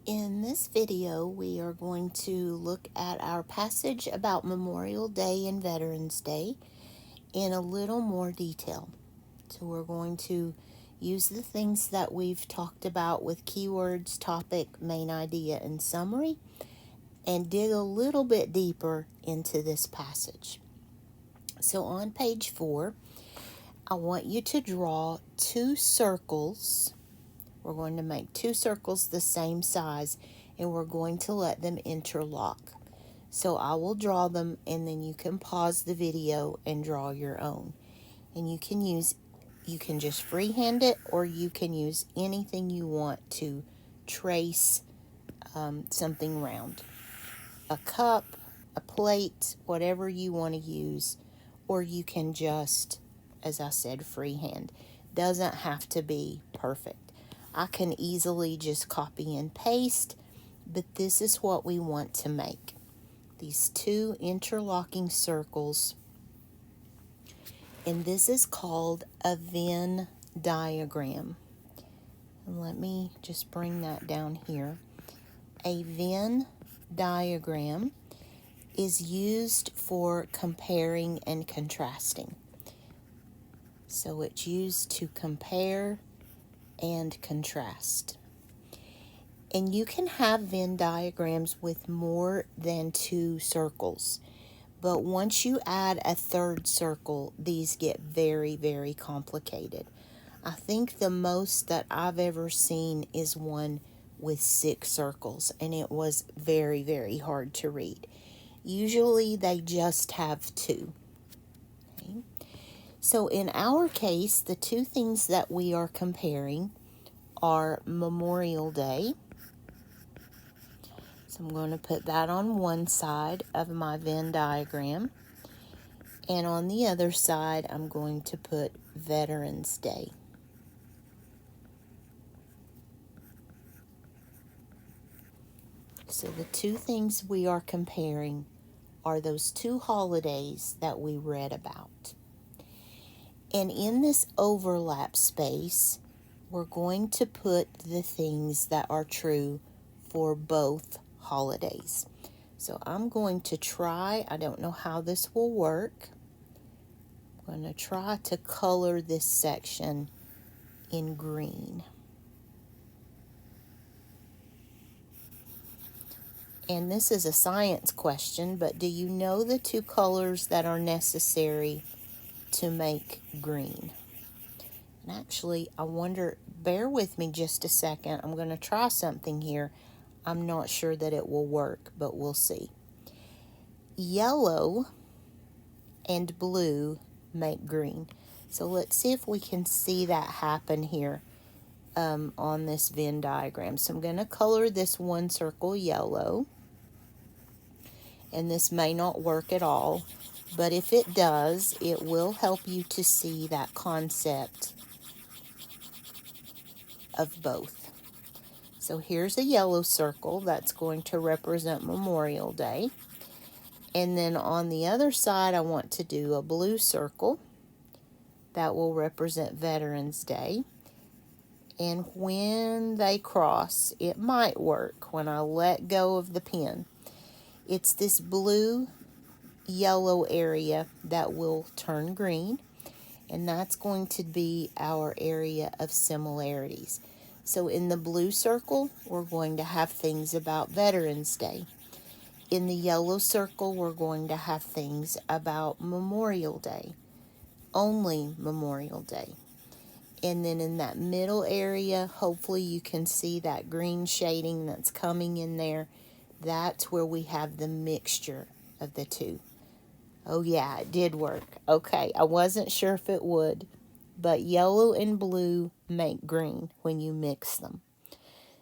In this video, we are going to look at our passage about Memorial Day and Veterans Day in a little more detail. So we're going to use the things that we've talked about with keywords, topic, main idea, and summary, and dig a little bit deeper into this passage. So on page 4, I want you to draw 2 circles. We're going to make 2 circles the same size, and we're going to let them interlock. So I will draw them, and then you can pause the video and draw your own. And you can just freehand it, or you can use anything you want to trace something round. A cup, a plate, whatever you want to use, or you can just, as I said, freehand. Doesn't have to be perfect. I can easily just copy and paste, but this is what we want to make. These 2 interlocking circles, and this is called a Venn diagram. And let me just bring that down here. A Venn diagram is used for comparing and contrasting. So it's used to compare and contrast. And you can have Venn diagrams with more than 2 circles. But once you add a 3rd circle, these get very, very complicated. I think the most that I've ever seen is one with 6 circles, and it was very, very hard to read. Usually they just have 2. Okay. So in our case, the 2 things that we are comparing are Memorial Day. So I'm going to put that on one side of my Venn diagram. And on the other side, I'm going to put Veterans Day. So the 2 things we are comparing are those 2 holidays that we read about. And in this overlap space, we're going to put the things that are true for both holidays. So I'm going to try, I don't know how this will work. I'm going to try to color this section in green. And this is a science question, but do you know the 2 colors that are necessary to make green? And actually, I wonder, bear with me just a second. I'm going to try something here. I'm not sure that it will work, but we'll see. Yellow and blue make green. So let's see if we can see that happen here on this Venn diagram. So I'm going to color this one circle yellow. And this may not work at all, but if it does, it will help you to see that concept of both. So here's a yellow circle that's going to represent Memorial Day. And then on the other side, I want to do a blue circle that will represent Veterans Day. And when they cross, it might work when I let go of the pen. It's this blue-yellow area that will turn green, and that's going to be our area of similarities. So in the blue circle, we're going to have things about Veterans Day. In the yellow circle, we're going to have things about Memorial Day, only Memorial Day. And then in that middle area, hopefully you can see that green shading that's coming in there. That's where we have the mixture of the 2. Oh yeah, it did work. Okay, I wasn't sure if it would, but yellow and blue make green when you mix them.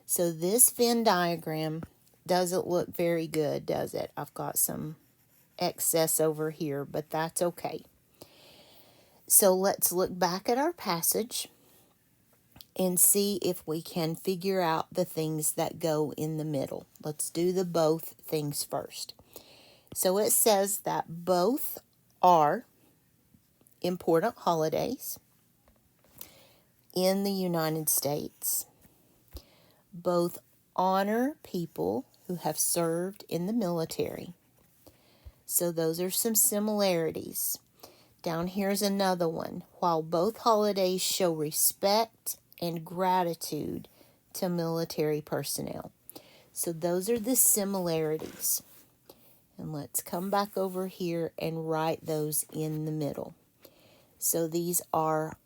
So this Venn diagram doesn't look very good, does it? I've got some excess over here, but that's okay. So let's look back at our passage and see if we can figure out the things that go in the middle. Let's do the both things first. So it says that both are important holidays in the United States. Both honor people who have served in the military. So those are some similarities. Down here's another one. While both holidays show respect and gratitude to military personnel. So those are the similarities. And let's come back over here and write those in the middle. So these are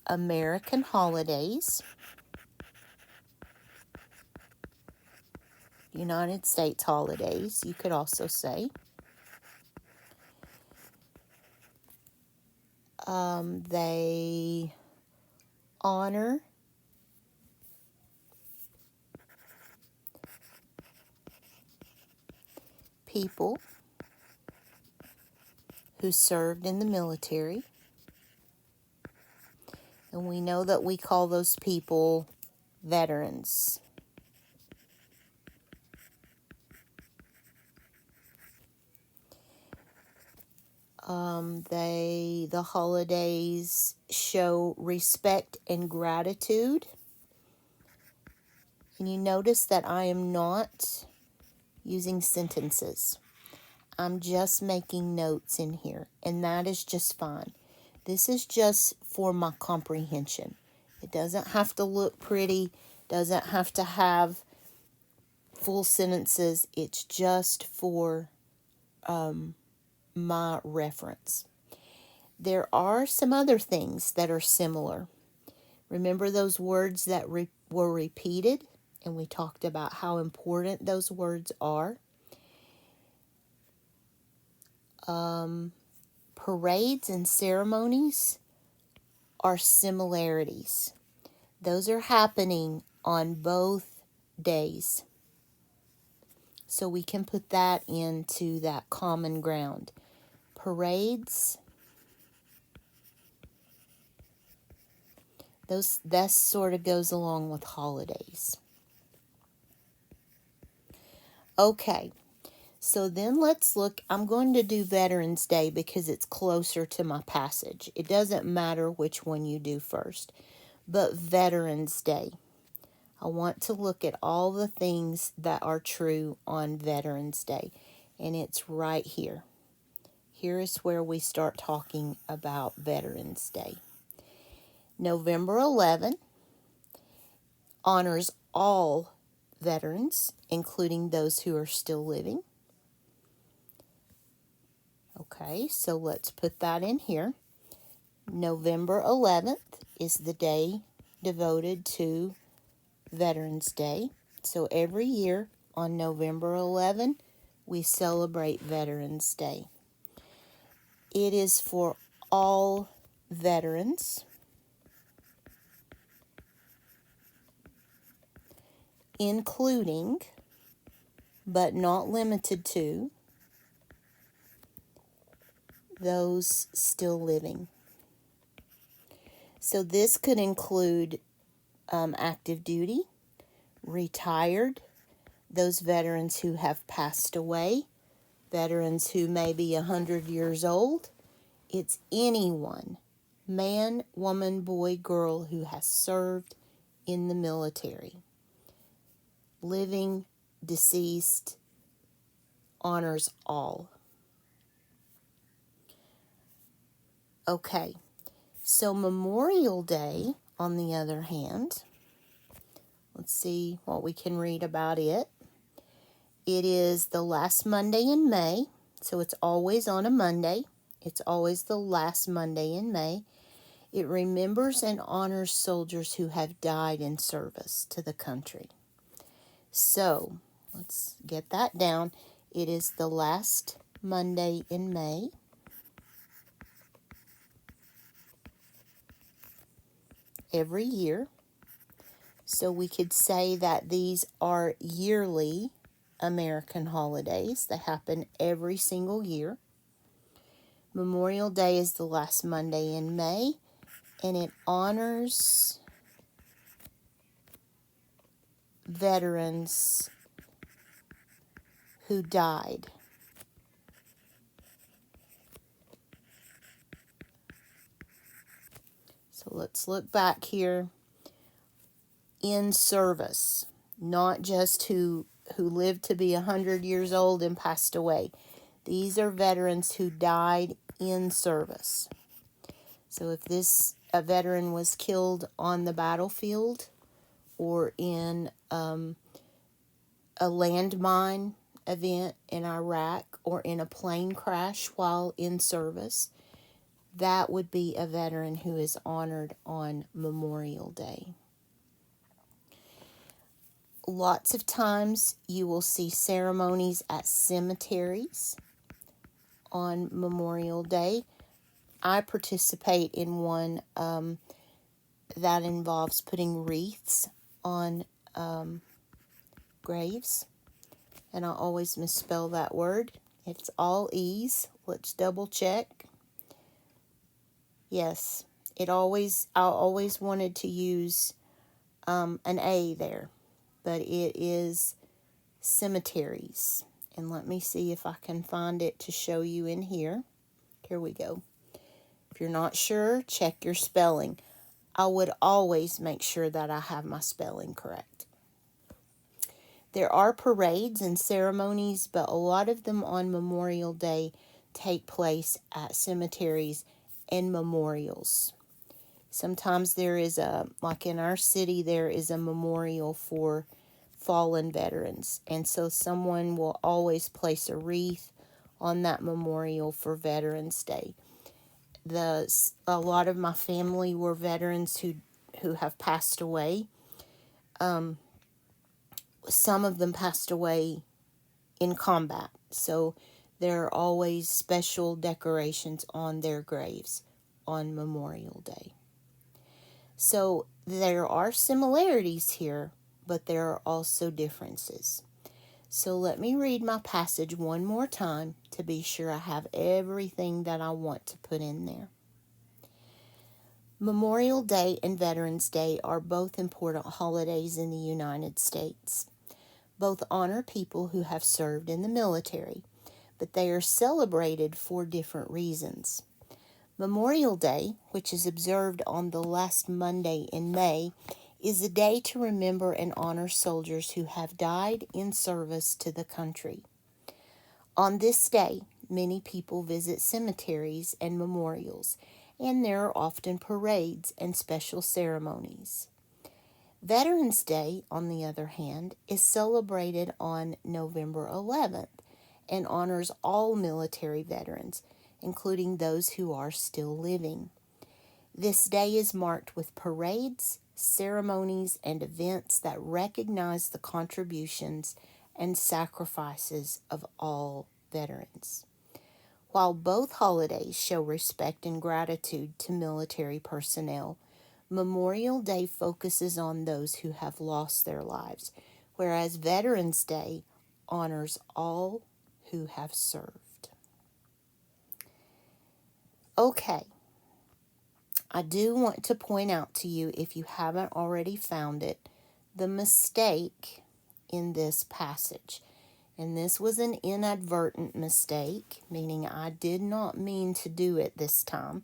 American holidays, United States holidays, you could also say. They honor people who served in the military. And we know that we call those people veterans. The holidays show respect and gratitude. And you notice that I am not using sentences. I'm just making notes in here, and that is just fine. This is just for my comprehension. It doesn't have to look pretty, doesn't have to have full sentences. It's just for my reference. There are some other things that are similar. Remember those words that were repeated? And we talked about how important those words are. Parades and ceremonies are similarities. Those are happening on both days. So we can put that into that common ground. Parades, that sort of goes along with holidays. Okay, so then let's look. I'm going to do Veterans Day because it's closer to my passage. It doesn't matter which one you do first, but Veterans Day. I want to look at all the things that are true on Veterans Day, and it's right here. Here is where we start talking about Veterans Day. November 11 honors all veterans, including those who are still living. Okay, so let's put that in here. November 11th is the day devoted to Veterans Day. So every year on November 11, we celebrate Veterans Day. It is for all veterans, including, but not limited to, those still living. So this could include active duty, retired, those veterans who have passed away, veterans who may be 100 years old. It's anyone, man, woman, boy, girl, who has served in the military. Living, deceased, honors all. Okay, so Memorial Day, on the other hand, let's see what we can read about it. It is the last Monday in May, so it's always on a Monday. It's always the last Monday in May. It remembers and honors soldiers who have died in service to the country. So, let's get that down. It is the last Monday in May. Every year. So we could say that these are yearly American holidays. They happen every single year. Memorial Day is the last Monday in May, and it honors veterans who died. So let's look back here. In service. not just who lived to be 100 years old and passed away. These are veterans who died in service. So if a veteran was killed on the battlefield or in a landmine event in Iraq or in a plane crash while in service, that would be a veteran who is honored on Memorial Day. Lots of times you will see ceremonies at cemeteries on Memorial Day. I participate in one that involves putting wreaths on graves, and I always misspell that word. It's all E's. Let's double check. Yes, I always wanted to use an A there, but it is cemeteries. And let me see if I can find it to show you in here. Here we go. If you're not sure, check your spelling. I would always make sure that I have my spelling correct. There are parades and ceremonies, but a lot of them on Memorial Day take place at cemeteries and memorials. Sometimes there is like in our city, there is a memorial for fallen veterans. And so someone will always place a wreath on that memorial for Veterans Day. A lot of my family were veterans who have passed away. Some of them passed away in combat. So there are always special decorations on their graves on Memorial Day. So there are similarities here, but there are also differences. So let me read my passage one more time to be sure I have everything that I want to put in there. Memorial Day and Veterans Day are both important holidays in the United States. Both honor people who have served in the military, but they are celebrated for different reasons. Memorial Day, which is observed on the last Monday in May, is a day to remember and honor soldiers who have died in service to the country. On this day, many people visit cemeteries and memorials, and there are often parades and special ceremonies. Veterans Day, on the other hand, is celebrated on November 11th and honors all military veterans, including those who are still living. This day is marked with parades, ceremonies, and events that recognize the contributions and sacrifices of all veterans. While both holidays show respect and gratitude to military personnel, Memorial Day focuses on those who have lost their lives, whereas Veterans Day honors all who have served. Okay, I do want to point out to you, if you haven't already found it, the mistake in this passage. And this was an inadvertent mistake, meaning I did not mean to do it this time.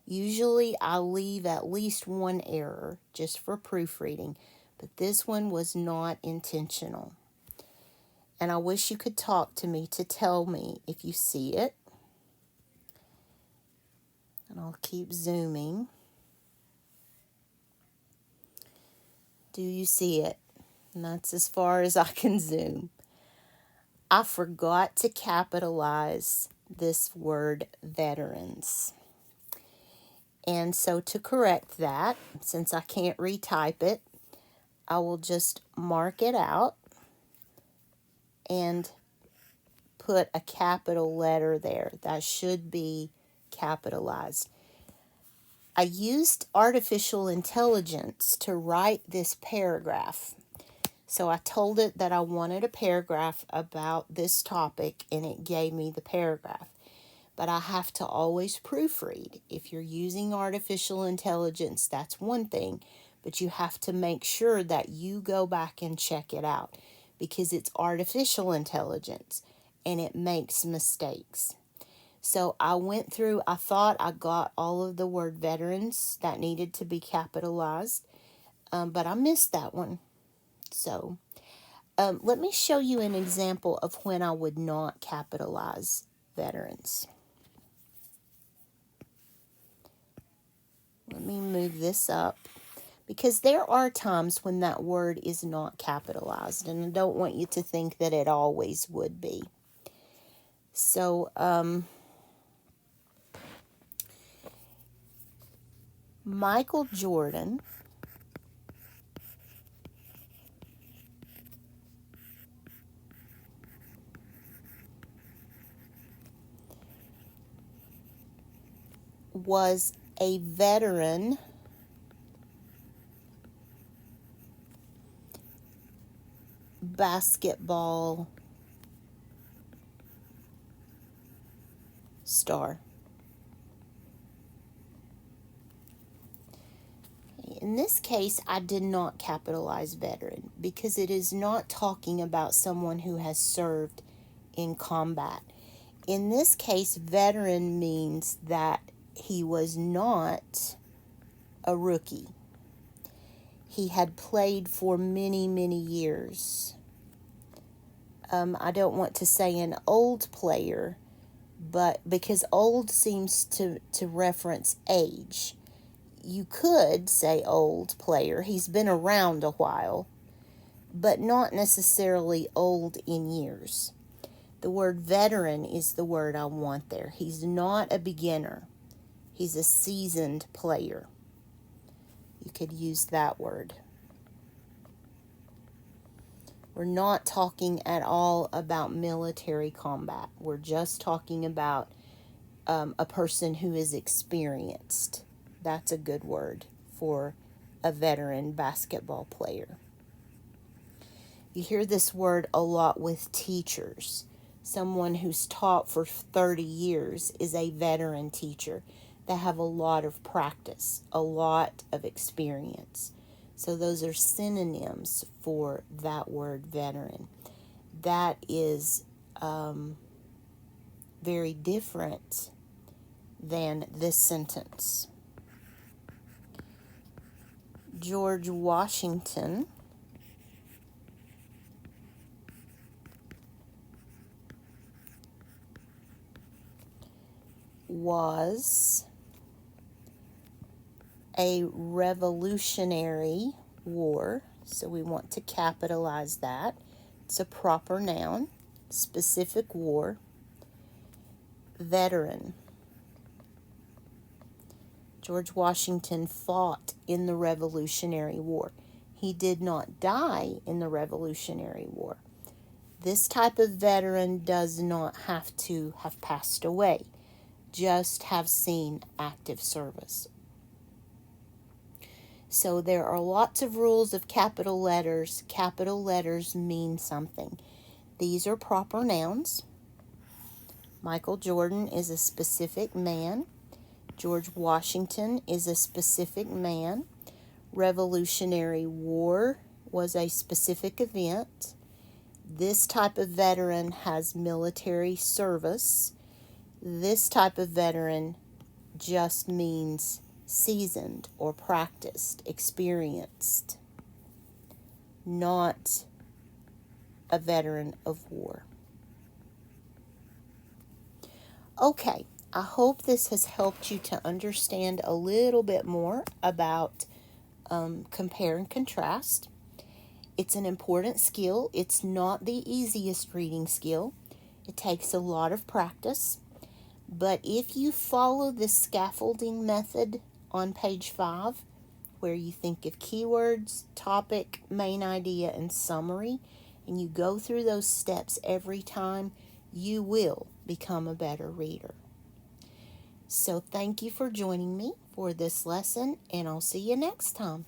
Usually I leave at least one error just for proofreading, but this one was not intentional. And I wish you could talk to me to tell me if you see it. And I'll keep zooming. Do you see it? And that's as far as I can zoom. I forgot to capitalize this word veterans. And so to correct that, since I can't retype it, I will just mark it out and put a capital letter there. That should be capitalized. I used artificial intelligence to write this paragraph. So I told it that I wanted a paragraph about this topic, and it gave me the paragraph. But I have to always proofread. If you're using artificial intelligence, that's one thing, but you have to make sure that you go back and check it out, because it's artificial intelligence and it makes mistakes. So I went through, I thought I got all of the word veterans that needed to be capitalized, but I missed that one. So Let me show you an example of when I would not capitalize veterans. Let me move this up, because there are times when that word is not capitalized, and I don't want you to think that it always would be. So, Michael Jordan was a veteran basketball star. In this case, I did not capitalize veteran because it is not talking about someone who has served in combat. In this case, veteran means that he was not a rookie. He had played for many, many years. I don't want to say an old player, but because old seems to reference age. You could say old player. He's been around a while, but not necessarily old in years. The word veteran is the word I want there. He's not a beginner. He's a seasoned player. You could use that word. We're not talking at all about military combat. We're just talking about a person who is experienced. That's a good word for a veteran basketball player. You hear this word a lot with teachers. Someone who's taught for 30 years is a veteran teacher. They have a lot of practice, a lot of experience. So those are synonyms for that word veteran. That is very different than this sentence. George Washington was a Revolutionary War, so we want to capitalize that. It's a proper noun, specific war, veteran. George Washington fought in the Revolutionary War. He did not die in the Revolutionary War. This type of veteran does not have to have passed away, just have seen active service. So there are lots of rules of capital letters. Capital letters mean something. These are proper nouns. Michael Jordan is a specific man. George Washington is a specific man. Revolutionary War was a specific event. This type of veteran has military service. This type of veteran just means seasoned or practiced, experienced, not a veteran of war. Okay, I hope this has helped you to understand a little bit more about compare and contrast. It's an important skill. It's not the easiest reading skill. It takes a lot of practice. But if you follow the scaffolding method on page 5, where you think of keywords, topic, main idea, and summary, and you go through those steps every time, you will become a better reader. So thank you for joining me for this lesson, and I'll see you next time.